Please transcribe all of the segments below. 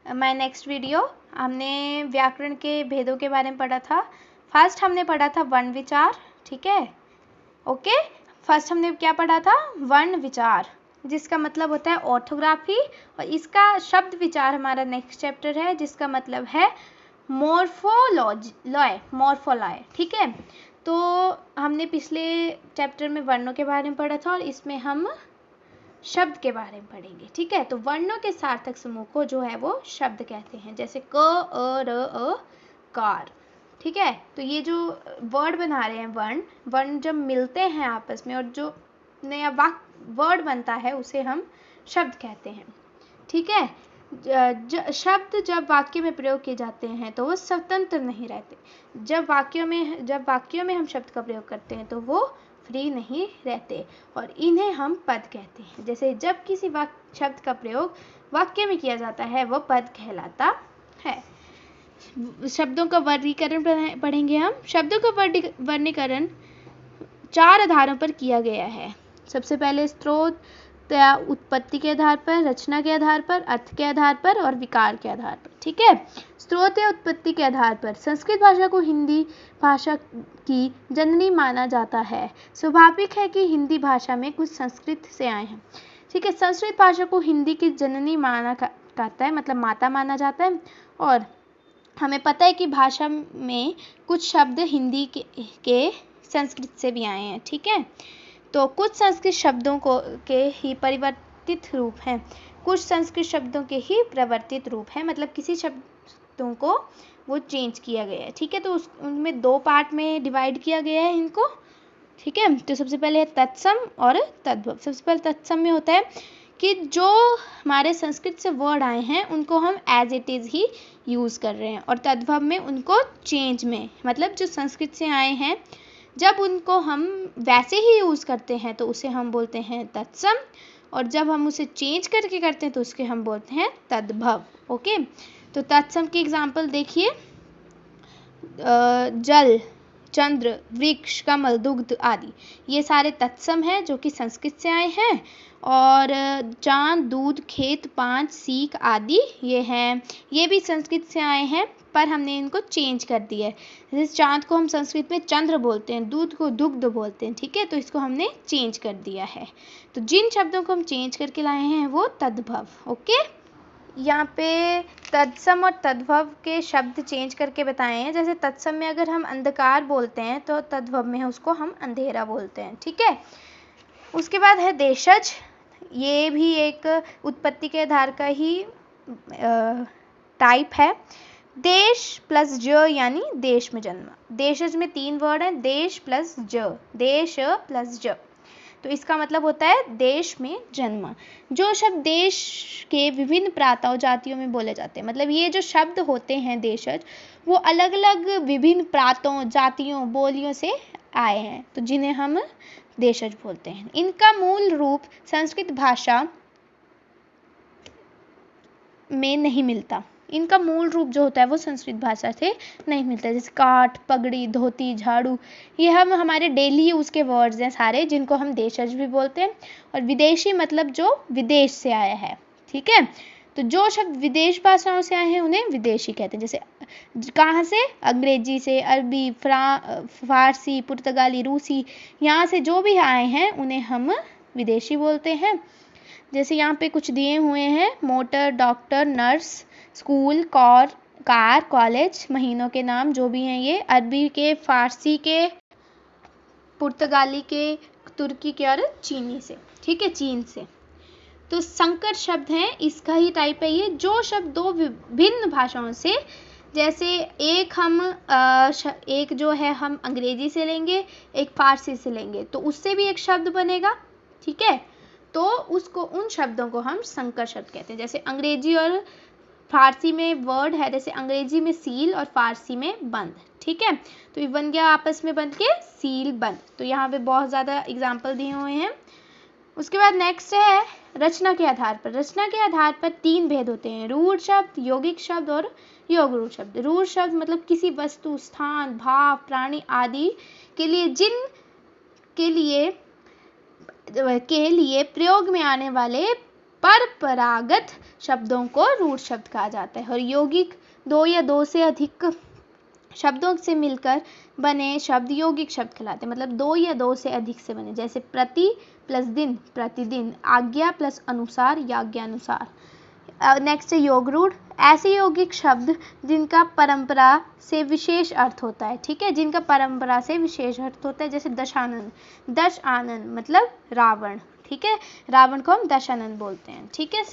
My next video. हमने व्याकरण के भेदों के बारे में पढ़ा था। फर्स्ट हमने पढ़ा था वर्ण विचार, ठीक है। ओके, फर्स्ट हमने क्या पढ़ा था? वर्ण विचार, जिसका मतलब होता है ऑर्थोग्राफी, और इसका शब्द विचार हमारा नेक्स्ट चैप्टर है, जिसका मतलब है मॉर्फोलॉय, ठीक है। तो हमने पिछले चैप्टर में वर्णों के बारे में पढ़ा था और इसमें हम शब्द के बारे में पढ़ेंगे, ठीक है। तो वर्णों के सार्थक समूह को जो है वो शब्द कहते हैं, जैसे क, अ, र, अ, कार, ठीक है। तो ये जो वर्ड बना रहे हैं, वर्ण जब मिलते हैं आपस में और जो नया वर्ड बनता है उसे हम शब्द कहते हैं, ठीक है। शब्द जब वाक्य में प्रयोग किए जाते हैं तो वो स्वतंत्र नहीं रहते। जब वाक्यों में हम शब्द का प्रयोग करते हैं तो वो फ्री नहीं रहते और इन्हें हम पद कहते हैं। जैसे जब किसी शब्द का प्रयोग वाक्य में किया जाता है वो पद कहलाता है। शब्दों का वर्गीकरण पढ़ेंगे हम। शब्दों का वर्गीकरण 4 आधारों पर किया गया है। सबसे पहले स्रोत या उत्पत्ति के आधार पर, रचना के आधार पर, अर्थ के आधार पर और विकार के आधार पर, ठीक है। स्रोत या उत्पत्ति के आधार पर संस्कृत भाषा को हिंदी भाषा की जननी माना जाता है। स्वाभाविक है कि हिंदी भाषा में कुछ संस्कृत से आए हैं, ठीक है। संस्कृत भाषा को हिंदी की जननी माना जाता है, मतलब माता माना जाता है। और हमें पता है कि भाषा में कुछ शब्द हिंदी के संस्कृत से भी आए हैं, ठीक है। तो कुछ संस्कृत शब्दों के ही परिवर्तित रूप हैं, कुछ संस्कृत शब्दों के ही प्रवर्तित रूप हैं, मतलब किसी शब्दों को वो चेंज किया गया है, ठीक है। तो उनमें 2 पार्ट में डिवाइड किया गया है इनको, ठीक है। तो सबसे पहले है तत्सम और तद्भव। सबसे पहले तत्सम में होता है कि जो हमारे संस्कृत से वर्ड आए हैं उनको हम एज इट इज़ ही यूज़ कर रहे हैं, और तद्भव में उनको चेंज में, मतलब जो संस्कृत से आए हैं जब उनको हम वैसे ही यूज़ करते हैं तो उसे हम बोलते हैं तत्सम, और जब हम उसे चेंज करके करते हैं तो उसके हम बोलते हैं तद्भव। ओके, तो तत्सम की एग्जांपल देखिए, जल, चंद्र, वृक्ष, कमल, दुग्ध आदि, ये सारे तत्सम हैं जो कि संस्कृत से आए हैं। और चांद, दूध, खेत, पांच, सीख आदि ये हैं, ये भी संस्कृत से आए हैं, पर हमने इनको चेंज कर दिया है। जैसे चांद को हम संस्कृत में चंद्र बोलते हैं, दूध को दुग्ध बोलते हैं, ठीक है। तो इसको हमने चेंज कर दिया है। तो जिन शब्दों को हम चेंज करके लाए हैं वो तद्भव। ओके, यहाँ पे तत्सम और तद्भव के शब्द चेंज करके बताए हैं। जैसे तत्सम में अगर हम अंधकार बोलते हैं तो तद्भव में उसको हम अंधेरा बोलते हैं, ठीक है। उसके बाद है देशज, ये भी एक उत्पत्ति के आधार का ही टाइप है। देश प्लस ज यानी देश में जन्म। देशज में 3 वर्ड हैं, देश प्लस ज, देश प्लस ज, तो इसका मतलब होता है देश में जन्म। जो शब्द देश के विभिन्न प्रांतों जातियों में बोले जाते हैं, मतलब ये जो शब्द होते हैं देशज, वो अलग अलग विभिन्न प्रांतों, जातियों, बोलियों से आए हैं, तो जिन्हें हम देशज बोलते हैं। इनका मूल रूप संस्कृत भाषा में नहीं मिलता। इनका मूल रूप जो होता है वो संस्कृत भाषा से नहीं मिलता। जैसे काठ, पगड़ी, धोती, झाड़ू, ये हम हमारे डेली यूज़ के वर्ड्स हैं सारे, जिनको हम देशज भी बोलते हैं। और विदेशी मतलब जो विदेश से आया है, ठीक है। तो जो शब्द विदेश भाषाओं से आए हैं उन्हें विदेशी कहते हैं। जैसे कहाँ से? अंग्रेजी से, अरबी, फारसी, पुर्तगाली, रूसी, यहाँ से जो भी आए हैं उन्हें हम विदेशी बोलते हैं। जैसे यहाँ पे कुछ दिए हुए हैं, motor, doctor, nurse, school, car, college, महीनों के नाम जो भी हैं ये अरबी के, फारसी के, पुर्तगाली के, तुर्की के और चीनी से, ठीक है, चीन से। तो संकर शब्द हैं, इसका ही टाइप है ये। जो शब्द 2 विभिन्न भाषाओं से, जैसे एक जो है हम अंग्रेजी से लेंगे, एक फारसी से लेंगे, तो उससे भी एक शब्द बनेगा, ठीक है। तो उन शब्दों को हम संकर शब्द कहते हैं। जैसे अंग्रेजी और फारसी में वर्ड है, जैसे अंग्रेजी में सील और फारसी में बंद, ठीक है। तो ये बन गया आपस में बन के सील बंद। तो यहाँ पे बहुत ज़्यादा एग्जाम्पल दिए हुए हैं। उसके बाद नेक्स्ट है रचना के आधार पर। रचना के आधार पर 3 भेद होते हैं, रूढ़ शब्द, यौगिक शब्द और योग रूढ़ शब्द। रूढ़ शब्द मतलब किसी वस्तु, स्थान, भाव, प्राणी आदि के लिए प्रयोग में आने वाले परपरागत शब्दों को रूढ़ शब्द कहा जाता है। और यौगिक दो या दो से अधिक शब्दों से मिलकर बने शब्द यौगिक शब्द कहलाते हैं। मतलब दो या दो से अधिक से बने, जैसे प्रति प्लस दिन प्रतिदिन, आज्ञा प्लस अनुसार याज्ञानुसार। नेक्स्ट है योग रूढ़, ऐसे यौगिक शब्द जिनका परंपरा से विशेष अर्थ होता है। ठीक है, जिनका परंपरा से विशेष अर्थ होता है, जैसे दशानन, दश आनंद मतलब रावण। ठीक है, रावण को हम दशानन बोलते हैं। ठीक है,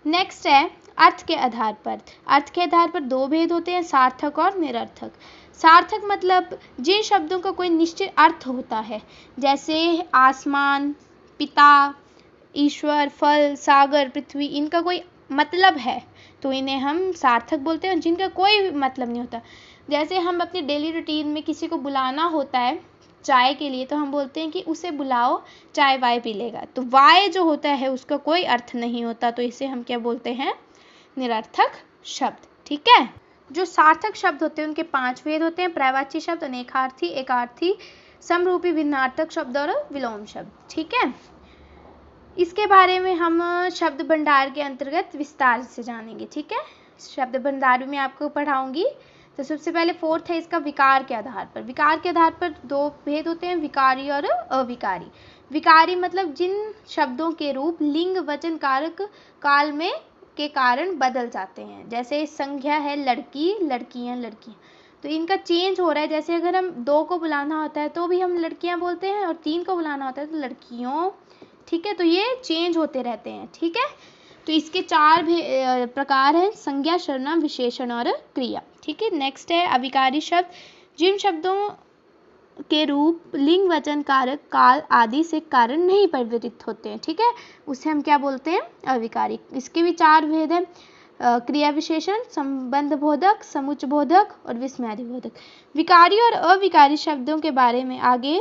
नेक्स्ट है अर्थ के आधार पर। अर्थ के आधार पर दो भेद होते हैं, सार्थक और निरर्थक। सार्थक मतलब जिन शब्दों का कोई निश्चित अर्थ होता है, जैसे आसमान, पिता, ईश्वर, फल, सागर, पृथ्वी, इनका कोई मतलब है तो इन्हें हम सार्थक बोलते हैं। जिनका कोई मतलब नहीं होता, जैसे हम अपने डेली रूटीन में किसी को बुलाना होता है चाय के लिए, तो हम बोलते हैं कि उसे बुलाओ चाय वाय पी लेगा, तो वाय जो होता है उसका कोई अर्थ नहीं होता, तो इसे हम क्या बोलते हैं, निरर्थक शब्द। ठीक है, जो सार्थक शब्द होते हैं उनके 5 भेद होते हैं, पर्यायवाची शब्द, अनेकार्थी, एकार्थी, समरूपी, भिन्नार्थक शब्द और विलोम शब्द। ठीक है, इसके बारे में हम शब्द भंडार के अंतर्गत विस्तार से जानेंगे। ठीक है, शब्द भंडार में आपको पढ़ाऊंगी। तो सबसे पहले 4th है इसका विकार के आधार पर। विकार के आधार पर 2 भेद होते हैं, विकारी और अविकारी। विकारी मतलब जिन शब्दों के रूप लिंग वचन कारक काल में के कारण बदल जाते हैं, जैसे संज्ञा है लड़की, लड़कियां, लड़कियां, तो इनका चेंज हो रहा है। जैसे अगर हम 2 को बुलाना होता है तो भी हम लड़कियां बोलते हैं, और 3 को बुलाना होता है तो लड़कियों। ठीक है, तो ये चेंज होते रहते हैं। ठीक है, तो इसके 4 प्रकार हैं, संज्ञा, सर्वनाम, विशेषण और क्रिया। ठीक है, नेक्स्ट है अविकारी शब्द, जिन शब्दों के रूप लिंग वचन कारक काल आदि से कारण नहीं परिवर्तित होते हैं। ठीक है, उसे हम क्या बोलते हैं, अविकारी। इसके भी 4 भेद हैं, क्रिया विशेषण, संबंध बोधक, समुच्चय बोधक और विस्मयादि बोधक। विकारी और अविकारी शब्दों के बारे में आगे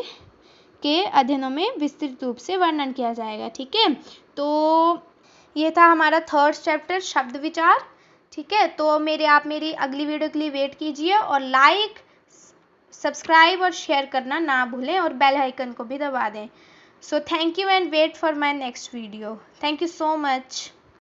के अध्ययनों में विस्तृत रूप से वर्णन किया जाएगा। ठीक है, तो ये था हमारा 3rd चैप्टर शब्द विचार। ठीक है, तो आप मेरी अगली वीडियो के लिए वेट कीजिए, और लाइक, सब्सक्राइब और शेयर करना ना भूलें, और बेल आइकन को भी दबा दें। So thank you and wait for my next video. Thank you so much.